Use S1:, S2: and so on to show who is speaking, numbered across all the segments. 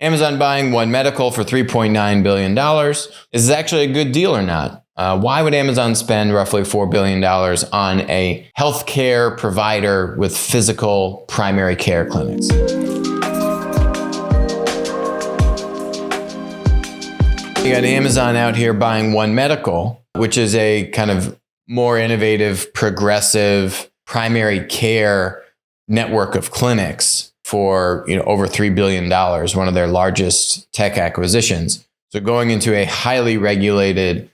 S1: Amazon buying One Medical for $3.9 billion. Is this actually a good deal or not? Why would Amazon spend roughly $4 billion on a healthcare provider with physical primary care clinics? You got Amazon out here buying One Medical, which is a kind of more innovative, progressive primary care network of clinics for over $3 billion, one of their largest tech acquisitions. So going into a highly regulated,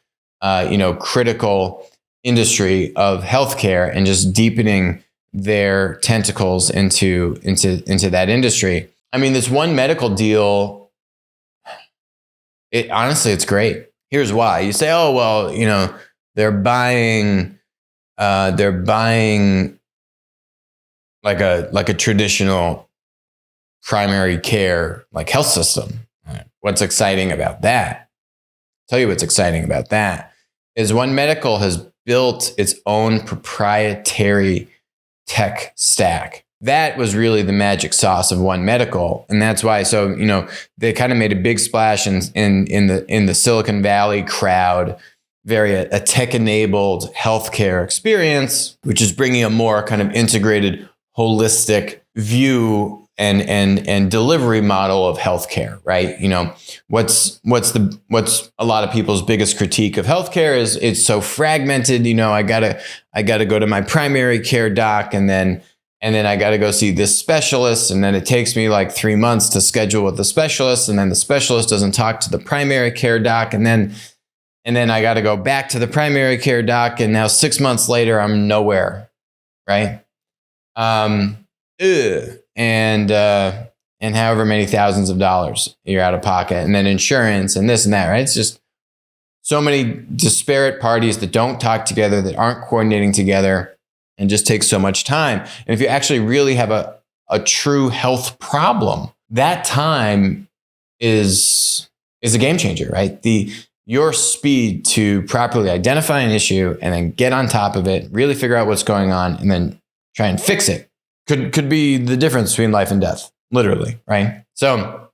S1: critical industry of healthcare and just deepening their tentacles into that industry. I mean, this One Medical deal, honestly, it's great. Here's why. You say, oh, well, they're buying like a traditional primary care, like health system. What's exciting about that? I'll tell you what's exciting about that is One Medical has built its own proprietary tech stack. That was really the magic sauce of One Medical. And that's why, they kind of made a big splash in the Silicon Valley crowd, a tech-enabled healthcare experience, which is bringing a more kind of integrated, holistic view and delivery model of healthcare, right? What's a lot of people's biggest critique of healthcare is it's so fragmented. I gotta go to my primary care doc and then I gotta go see this specialist, and then it takes me like 3 months to schedule with the specialist, and then the specialist doesn't talk to the primary care doc, and then I gotta go back to the primary care doc, and now 6 months later I'm nowhere, right? And however many thousands of dollars you're out of pocket, and then insurance and this and that, right? It's just so many disparate parties that don't talk together, that aren't coordinating together, and just takes so much time. And if you actually really have a true health problem, that time is a game changer, right? Your speed to properly identify an issue and then get on top of it, really figure out what's going on, and then try and fix it could be the difference between life and death, literally, right? So,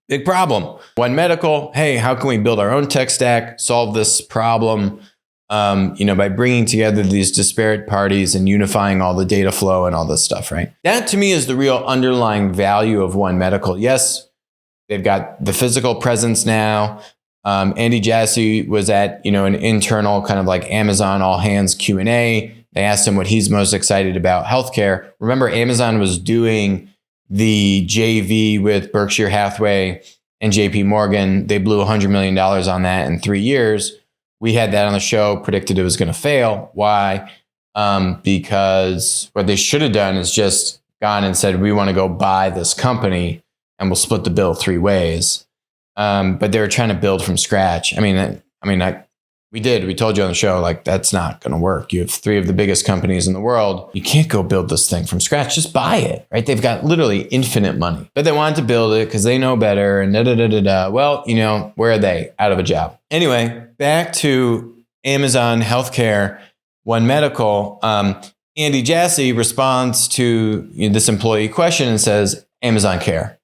S1: big problem. One Medical, hey, how can we build our own tech stack, solve this problem, by bringing together these disparate parties and unifying all the data flow and all this stuff, right? That to me is the real underlying value of One Medical. Yes, they've got the physical presence now. Andy Jassy was at, an internal kind of like Amazon all hands Q&A. They asked him what he's most excited about healthcare. Remember, Amazon was doing the JV with Berkshire Hathaway and JP Morgan. They blew $100 million on that in 3 years. We had that on the show, predicted it was going to fail. Why? Because what they should have done is just gone and said, we want to go buy this company and we'll split the bill 3 ways. But they were trying to build from scratch. We told you on the show, like, that's not going to work. You have 3 of the biggest companies in the world. You can't go build this thing from scratch. Just buy it, right? They've got literally infinite money, but they wanted to build it because they know better and da. Well, where are they? Out of a job. Anyway, back to Amazon Healthcare, One Medical. Andy Jassy responds to this employee question and says, Amazon Care,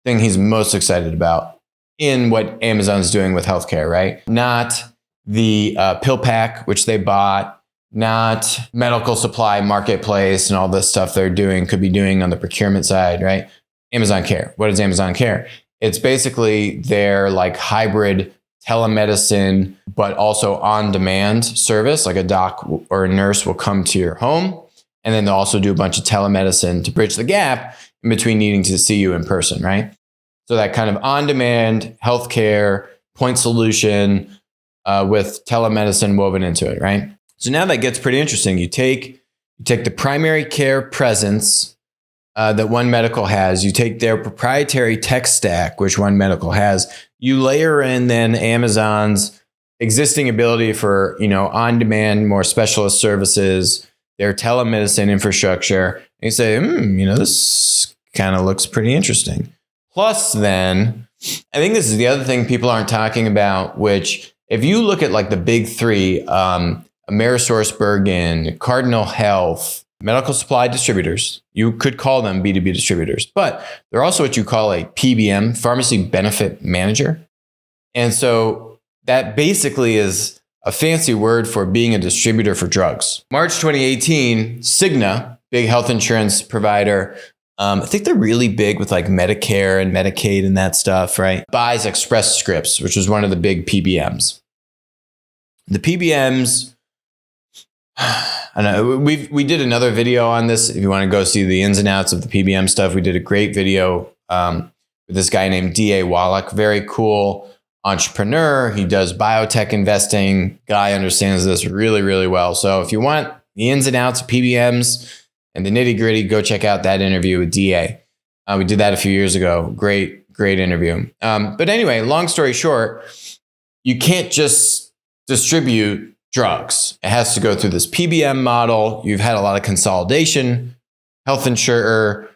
S1: thing he's most excited about in what Amazon's doing with healthcare, right? Not the PillPack, which they bought, not medical supply marketplace and all this stuff could be doing on the procurement side, right? Amazon Care. What is Amazon Care? It's basically their like hybrid telemedicine, but also on-demand service. Like a doc or a nurse will come to your home, and then they'll also do a bunch of telemedicine to bridge the gap in between needing to see you in person, right? So that kind of on-demand healthcare point solution with telemedicine woven into it, right? So now that gets pretty interesting. You take the primary care presence that One Medical has, you take their proprietary tech stack, which One Medical has, you layer in then Amazon's existing ability for, on-demand, more specialist services, their telemedicine infrastructure, and you say, this kind of looks pretty interesting. Plus then, I think this is the other thing people aren't talking about, which if you look at like the big 3, AmerisourceBergen, Cardinal Health, medical supply distributors. You could call them B2B distributors, but they're also what you call a PBM, pharmacy benefit manager. And so that basically is a fancy word for being a distributor for drugs. March 2018, Cigna, big health insurance provider, I think they're really big with like Medicare and Medicaid and that stuff, right? Buys Express Scripts, which was one of the big PBMs. The PBMs, I don't know, we did another video on this. If you want to go see the ins and outs of the PBM stuff, we did a great video with this guy named D.A. Wallach, very cool entrepreneur. He does biotech investing. Guy understands this really, really well. So if you want the ins and outs of PBMs and the nitty gritty, go check out that interview with DA. We did that a few years ago. Great interview. But anyway, long story short, you can't just distribute drugs. It has to go through this PBM model. You've had a lot of consolidation, health insurer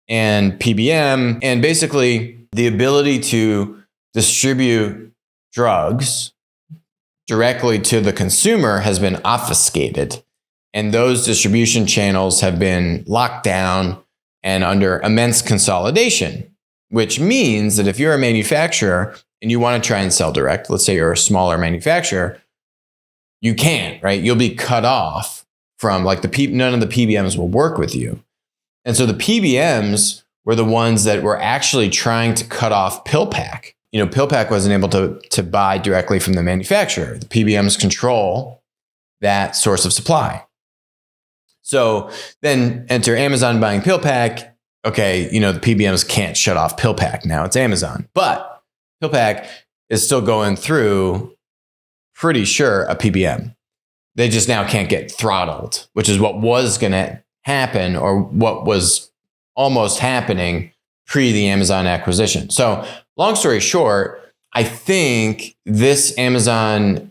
S1: and PBM, and basically the ability to distribute drugs directly to the consumer has been obfuscated. And those distribution channels have been locked down and under immense consolidation, which means that if you're a manufacturer and you want to try and sell direct, let's say you're a smaller manufacturer, you can't, right? You'll be cut off from like none of the PBMs will work with you. And so the PBMs were the ones that were actually trying to cut off PillPack. PillPack wasn't able to buy directly from the manufacturer. The PBMs control that source of supply. So then enter Amazon buying PillPack. Okay, the PBMs can't shut off PillPack now. It's Amazon. But PillPack is still going through, pretty sure, a PBM. They just now can't get throttled, which is what was going to happen or what was almost happening pre the Amazon acquisition. So long story short, I think this Amazon,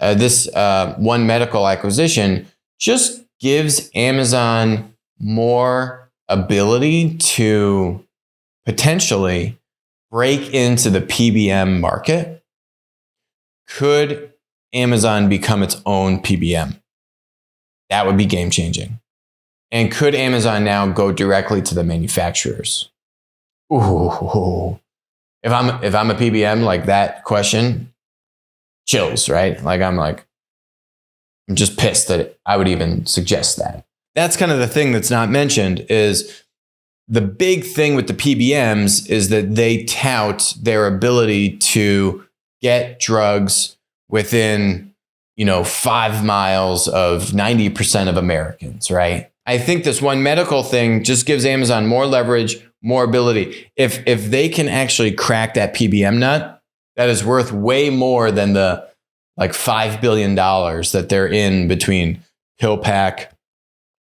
S1: One Medical acquisition just gives Amazon more ability to potentially break into the PBM market. Could Amazon become its own PBM? That would be game changing. And could Amazon now go directly to the manufacturers? Ooh. If I'm a PBM, like that question, chills, right? I'm just pissed that I would even suggest that. That's kind of the thing that's not mentioned is the big thing with the PBMs is that they tout their ability to get drugs within, 5 miles of 90% of Americans, right? I think this One Medical thing just gives Amazon more leverage, more ability. If they can actually crack that PBM nut, that is worth way more than the $5 billion that they're in between PillPack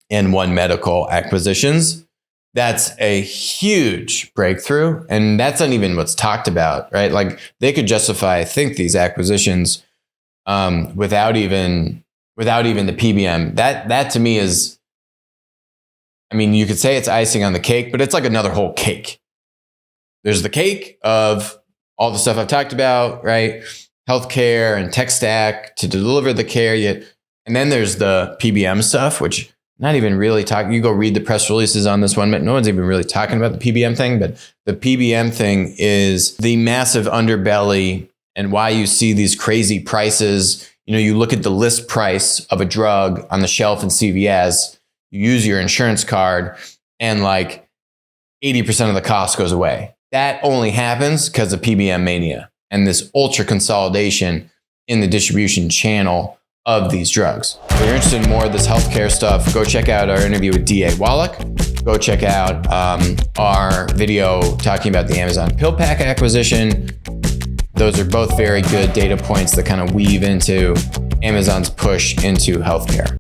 S1: and One Medical acquisitions. That's a huge breakthrough. And that's not even what's talked about, right? Like they could justify, I think, these acquisitions without even the PBM. That to me is, you could say it's icing on the cake, but it's like another whole cake. There's the cake of all the stuff I've talked about, right? Healthcare and tech stack to deliver the care. And then there's the PBM stuff, which not even really talking. You go read the press releases on this one, but no one's even really talking about the PBM thing. But the PBM thing is the massive underbelly and why you see these crazy prices. You look at the list price of a drug on the shelf in CVS, you use your insurance card, and 80% of the cost goes away. That only happens because of PBM mania and this ultra consolidation in the distribution channel of these drugs. If you're interested in more of this healthcare stuff, go check out our interview with D.A. Wallach. Go check out our video talking about the Amazon PillPack acquisition. Those are both very good data points that kind of weave into Amazon's push into healthcare.